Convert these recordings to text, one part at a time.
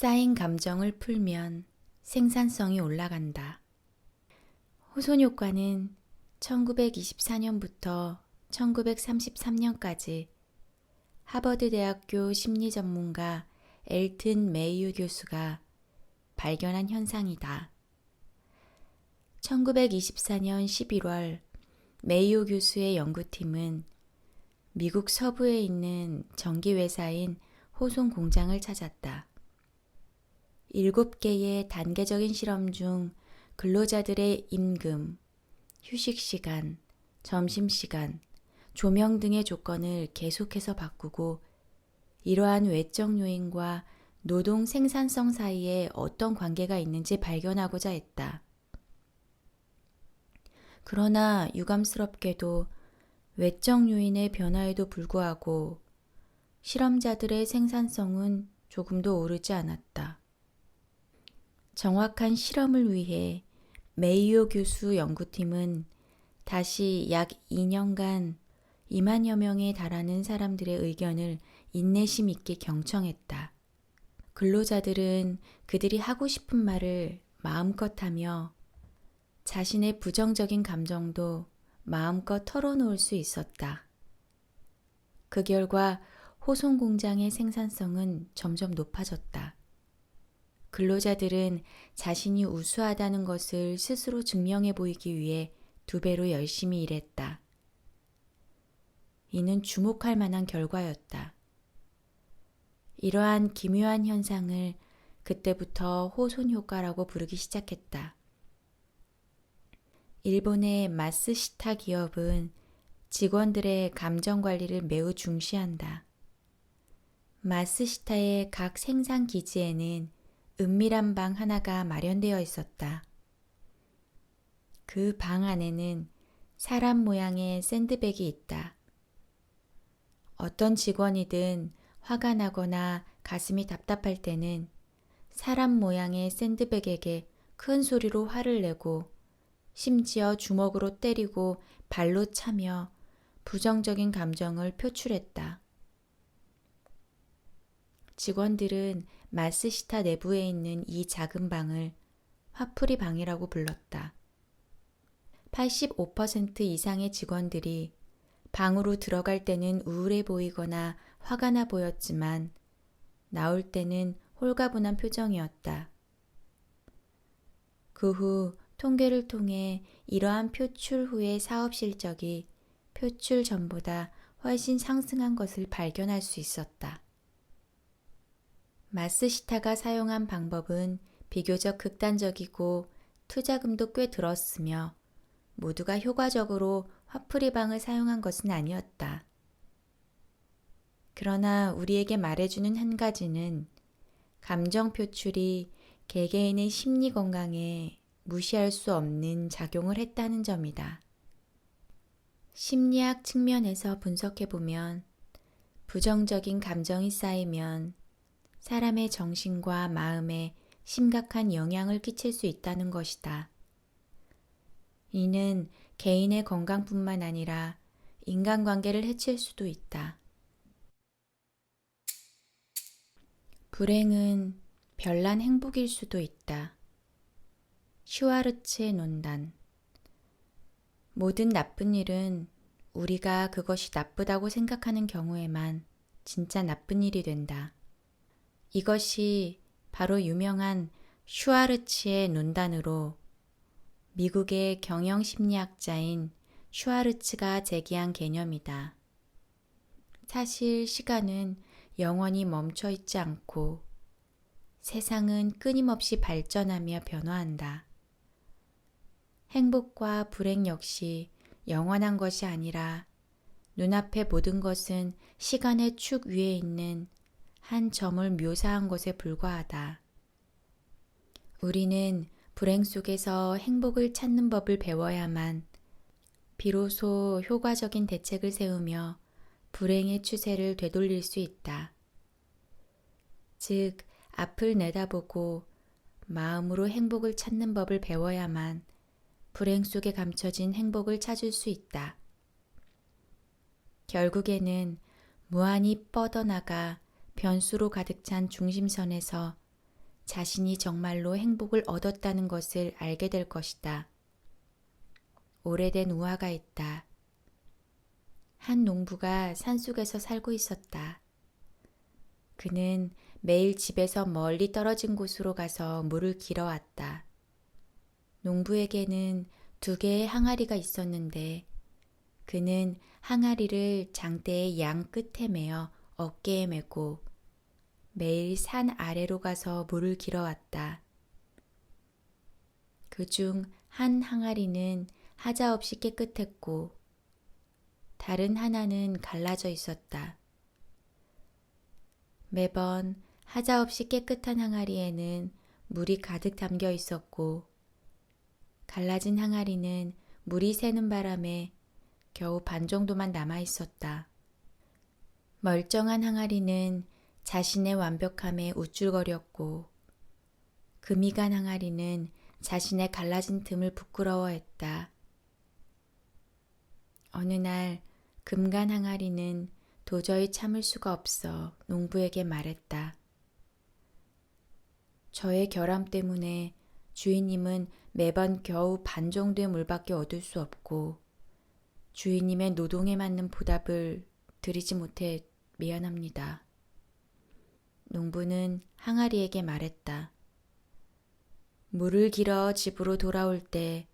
쌓인 감정을 풀면 생산성이 올라간다. 호손 효과는 1924년부터 1933년까지 하버드 대학교 심리 전문가 엘튼 메이유 교수가 발견한 현상이다. 1924년 11월 메이유 교수의 연구팀은 미국 서부에 있는 전기회사인 호손 공장을 찾았다. 7개의 단계적인 실험 중 근로자들의 임금, 휴식시간, 점심시간, 조명 등의 조건을 계속해서 바꾸고 이러한 외적 요인과 노동 생산성 사이에 어떤 관계가 있는지 발견하고자 했다. 그러나 유감스럽게도 외적 요인의 변화에도 불구하고 실험자들의 생산성은 조금도 오르지 않았다. 정확한 실험을 위해 메이요 교수 연구팀은 다시 약 2년간 2만여 명에 달하는 사람들의 의견을 인내심 있게 경청했다. 근로자들은 그들이 하고 싶은 말을 마음껏 하며 자신의 부정적인 감정도 마음껏 털어놓을 수 있었다. 그 결과 호손 공장의 생산성은 점점 높아졌다. 근로자들은 자신이 우수하다는 것을 스스로 증명해 보이기 위해 2배로 열심히 일했다. 이는 주목할 만한 결과였다. 이러한 기묘한 현상을 그때부터 호손 효과라고 부르기 시작했다. 일본의 마쓰시타 기업은 직원들의 감정 관리를 매우 중시한다. 마쓰시타의 각 생산 기지에는 은밀한 방 하나가 마련되어 있었다. 그 방 안에는 사람 모양의 샌드백이 있다. 어떤 직원이든 화가 나거나 가슴이 답답할 때는 사람 모양의 샌드백에게 큰 소리로 화를 내고 심지어 주먹으로 때리고 발로 차며 부정적인 감정을 표출했다. 직원들은 마쓰시타 내부에 있는 이 작은 방을 화풀이 방이라고 불렀다. 85% 이상의 직원들이 방으로 들어갈 때는 우울해 보이거나 화가 나 보였지만 나올 때는 홀가분한 표정이었다. 그 후 통계를 통해 이러한 표출 후의 사업 실적이 표출 전보다 훨씬 상승한 것을 발견할 수 있었다. 마쓰시타가 사용한 방법은 비교적 극단적이고 투자금도 꽤 들었으며 모두가 효과적으로 화풀이방을 사용한 것은 아니었다. 그러나 우리에게 말해주는 한 가지는 감정 표출이 개개인의 심리 건강에 무시할 수 없는 작용을 했다는 점이다. 심리학 측면에서 분석해보면 부정적인 감정이 쌓이면 사람의 정신과 마음에 심각한 영향을 끼칠 수 있다는 것이다. 이는 개인의 건강뿐만 아니라 인간관계를 해칠 수도 있다. 불행은 별난 행복일 수도 있다. 슈와르츠의 논단. 모든 나쁜 일은 우리가 그것이 나쁘다고 생각하는 경우에만 진짜 나쁜 일이 된다. 이것이 바로 유명한 슈와르츠의 논단으로 미국의 경영심리학자인 슈와르츠가 제기한 개념이다. 사실 시간은 영원히 멈춰 있지 않고 세상은 끊임없이 발전하며 변화한다. 행복과 불행 역시 영원한 것이 아니라 눈앞의 모든 것은 시간의 축 위에 있는 한 점을 묘사한 것에 불과하다. 우리는 불행 속에서 행복을 찾는 법을 배워야만 비로소 효과적인 대책을 세우며 불행의 추세를 되돌릴 수 있다. 즉, 앞을 내다보고 마음으로 행복을 찾는 법을 배워야만 불행 속에 감춰진 행복을 찾을 수 있다. 결국에는 무한히 뻗어나가 변수로 가득 찬 중심선에서 자신이 정말로 행복을 얻었다는 것을 알게 될 것이다. 오래된 우화가 있다. 한 농부가 산속에서 살고 있었다. 그는 매일 집에서 멀리 떨어진 곳으로 가서 물을 길어왔다. 농부에게는 2개의 항아리가 있었는데 그는 항아리를 장대의 양 끝에 매어 어깨에 메고 매일 산 아래로 가서 물을 길어왔다. 그중 한 항아리는 하자 없이 깨끗했고 다른 하나는 갈라져 있었다. 매번 하자 없이 깨끗한 항아리에는 물이 가득 담겨 있었고 갈라진 항아리는 물이 새는 바람에 겨우 반 정도만 남아 있었다. 멀쩡한 항아리는 자신의 완벽함에 우쭐거렸고 금이 간 항아리는 자신의 갈라진 틈을 부끄러워했다. 어느 날 금간 항아리는 도저히 참을 수가 없어 농부에게 말했다. 저의 결함 때문에 주인님은 매번 겨우 반 정도의 물밖에 얻을 수 없고 주인님의 노동에 맞는 보답을 드리지 못해 미안합니다. 농부는 항아리에게 말했다. 물을 길어 집으로 돌아올 때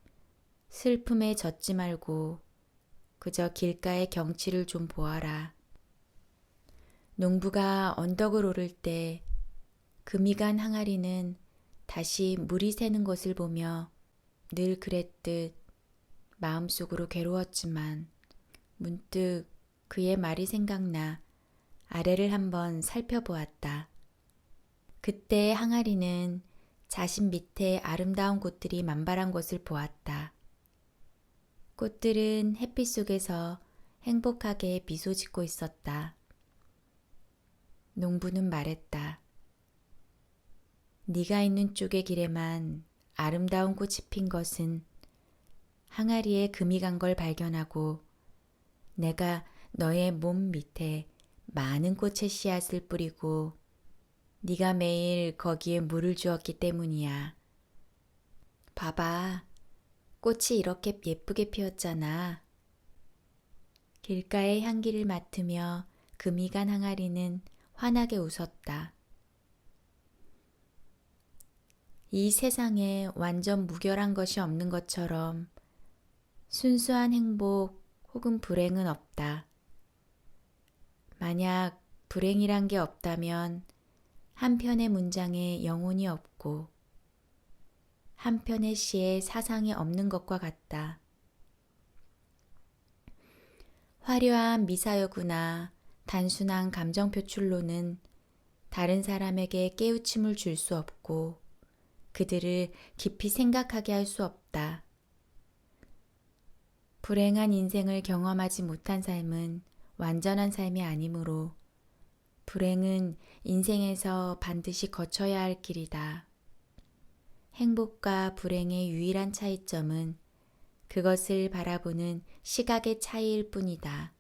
슬픔에 젖지 말고 그저 길가의 경치를 좀 보아라. 농부가 언덕을 오를 때 금이 간 항아리는 다시 물이 새는 것을 보며 늘 그랬듯 마음속으로 괴로웠지만 문득 그의 말이 생각나 아래를 한번 살펴보았다. 그때 항아리는 자신 밑에 아름다운 꽃들이 만발한 것을 보았다. 꽃들은 햇빛 속에서 행복하게 미소 짓고 있었다. 농부는 말했다. 네가 있는 쪽의 길에만 아름다운 꽃이 핀 것은 항아리에 금이 간 걸 발견하고 내가 너의 몸 밑에 많은 꽃의 씨앗을 뿌리고 네가 매일 거기에 물을 주었기 때문이야. 봐봐, 꽃이 이렇게 예쁘게 피었잖아. 길가의 향기를 맡으며 금이 간 항아리는 환하게 웃었다. 이 세상에 완전 무결한 것이 없는 것처럼 순수한 행복 혹은 불행은 없다. 만약 불행이란 게 없다면 한 편의 문장에 영혼이 없고 한 편의 시에 사상이 없는 것과 같다. 화려한 미사여구나 단순한 감정 표출로는 다른 사람에게 깨우침을 줄 수 없고 그들을 깊이 생각하게 할 수 없다. 불행한 인생을 경험하지 못한 삶은 완전한 삶이 아니므로 불행은 인생에서 반드시 거쳐야 할 길이다. 행복과 불행의 유일한 차이점은 그것을 바라보는 시각의 차이일 뿐이다.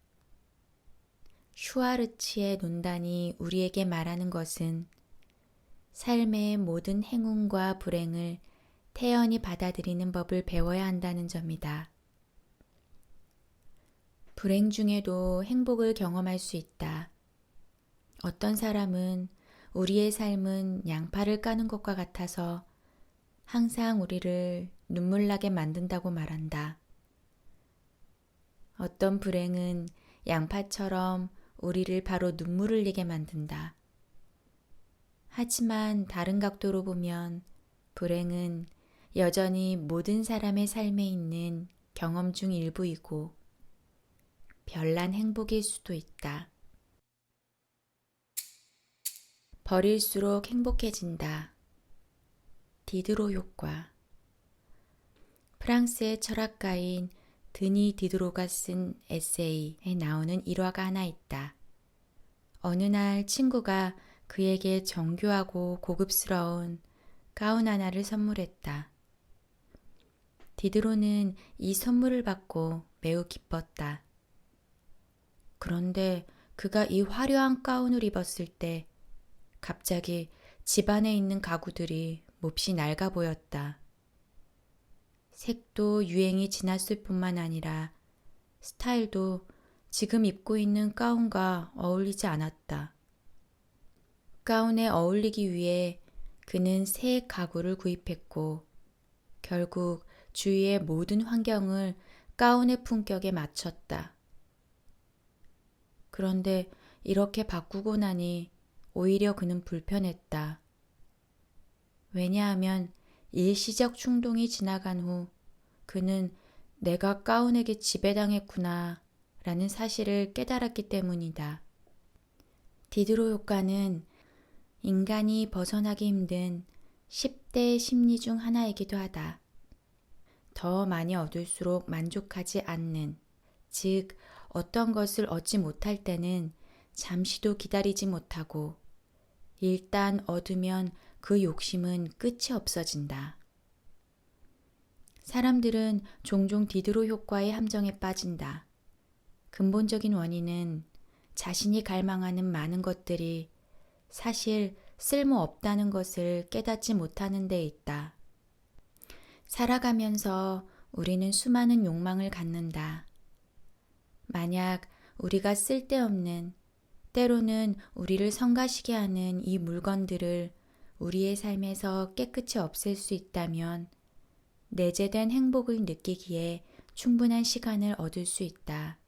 슈아르츠의 논단이 우리에게 말하는 것은 삶의 모든 행운과 불행을 태연히 받아들이는 법을 배워야 한다는 점이다. 불행 중에도 행복을 경험할 수 있다. 어떤 사람은 우리의 삶은 양파를 까는 것과 같아서 항상 우리를 눈물나게 만든다고 말한다. 어떤 불행은 양파처럼 우리를 바로 눈물을 흘리게 만든다. 하지만 다른 각도로 보면 불행은 여전히 모든 사람의 삶에 있는 경험 중 일부이고 별난 행복일 수도 있다. 버릴수록 행복해진다. 디드로 효과. 프랑스의 철학가인 드니 디드로가 쓴 에세이에 나오는 일화가 하나 있다. 어느 날 친구가 그에게 정교하고 고급스러운 가운 하나를 선물했다. 디드로는 이 선물을 받고 매우 기뻤다. 그런데 그가 이 화려한 가운을 입었을 때 갑자기 집 안에 있는 가구들이 몹시 낡아 보였다. 색도 유행이 지났을 뿐만 아니라 스타일도 지금 입고 있는 가운과 어울리지 않았다. 가운에 어울리기 위해 그는 새 가구를 구입했고 결국 주위의 모든 환경을 가운의 품격에 맞췄다. 그런데 이렇게 바꾸고 나니 오히려 그는 불편했다. 왜냐하면 일시적 충동이 지나간 후 그는 내가 가운에게 지배당했구나 라는 사실을 깨달았기 때문이다. 디드로 효과는 인간이 벗어나기 힘든 10대 심리 중 하나이기도 하다. 더 많이 얻을수록 만족하지 않는, 즉 어떤 것을 얻지 못할 때는 잠시도 기다리지 못하고 일단 얻으면 그 욕심은 끝이 없어진다. 사람들은 종종 디드로 효과의 함정에 빠진다. 근본적인 원인은 자신이 갈망하는 많은 것들이 사실 쓸모없다는 것을 깨닫지 못하는 데 있다. 살아가면서 우리는 수많은 욕망을 갖는다. 만약 우리가 쓸데없는, 때로는 우리를 성가시게 하는 이 물건들을 우리의 삶에서 깨끗이 없앨 수 있다면 내재된 행복을 느끼기에 충분한 시간을 얻을 수 있다.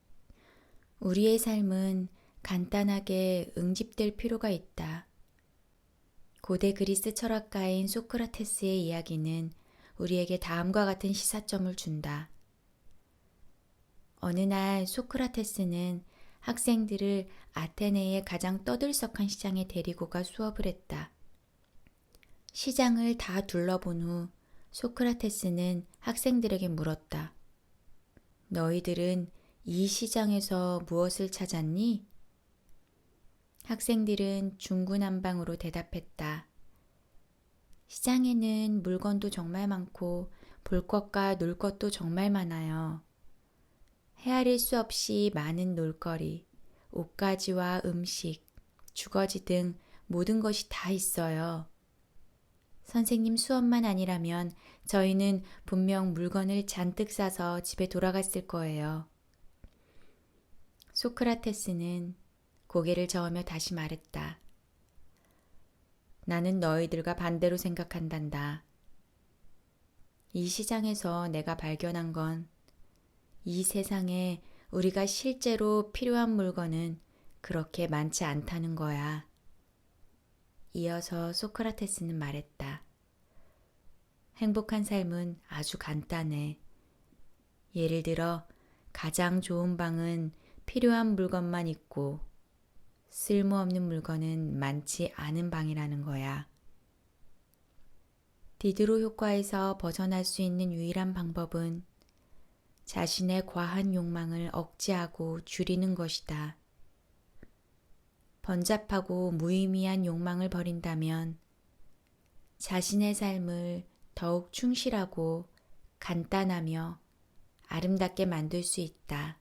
우리의 삶은 간단하게 응집될 필요가 있다. 고대 그리스 철학가인 소크라테스의 이야기는 우리에게 다음과 같은 시사점을 준다. 어느 날 소크라테스는 학생들을 아테네의 가장 떠들썩한 시장에 데리고 가 수업을 했다. 시장을 다 둘러본 후 소크라테스는 학생들에게 물었다. 너희들은 이 시장에서 무엇을 찾았니? 학생들은 중구난방으로 대답했다. 시장에는 물건도 정말 많고 볼 것과 놀 것도 정말 많아요. 헤아릴 수 없이 많은 놀거리, 옷가지와 음식, 주거지 등 모든 것이 다 있어요. 선생님 수업만 아니라면 저희는 분명 물건을 잔뜩 싸서 집에 돌아갔을 거예요. 소크라테스는 고개를 저으며 다시 말했다. 나는 너희들과 반대로 생각한단다. 이 시장에서 내가 발견한 건 이 세상에 우리가 실제로 필요한 물건은 그렇게 많지 않다는 거야. 이어서 소크라테스는 말했다. 행복한 삶은 아주 간단해. 예를 들어 가장 좋은 방은 필요한 물건만 있고 쓸모없는 물건은 많지 않은 방이라는 거야. 디드로 효과에서 벗어날 수 있는 유일한 방법은 자신의 과한 욕망을 억제하고 줄이는 것이다. 번잡하고 무의미한 욕망을 버린다면 자신의 삶을 더욱 충실하고 간단하며 아름답게 만들 수 있다.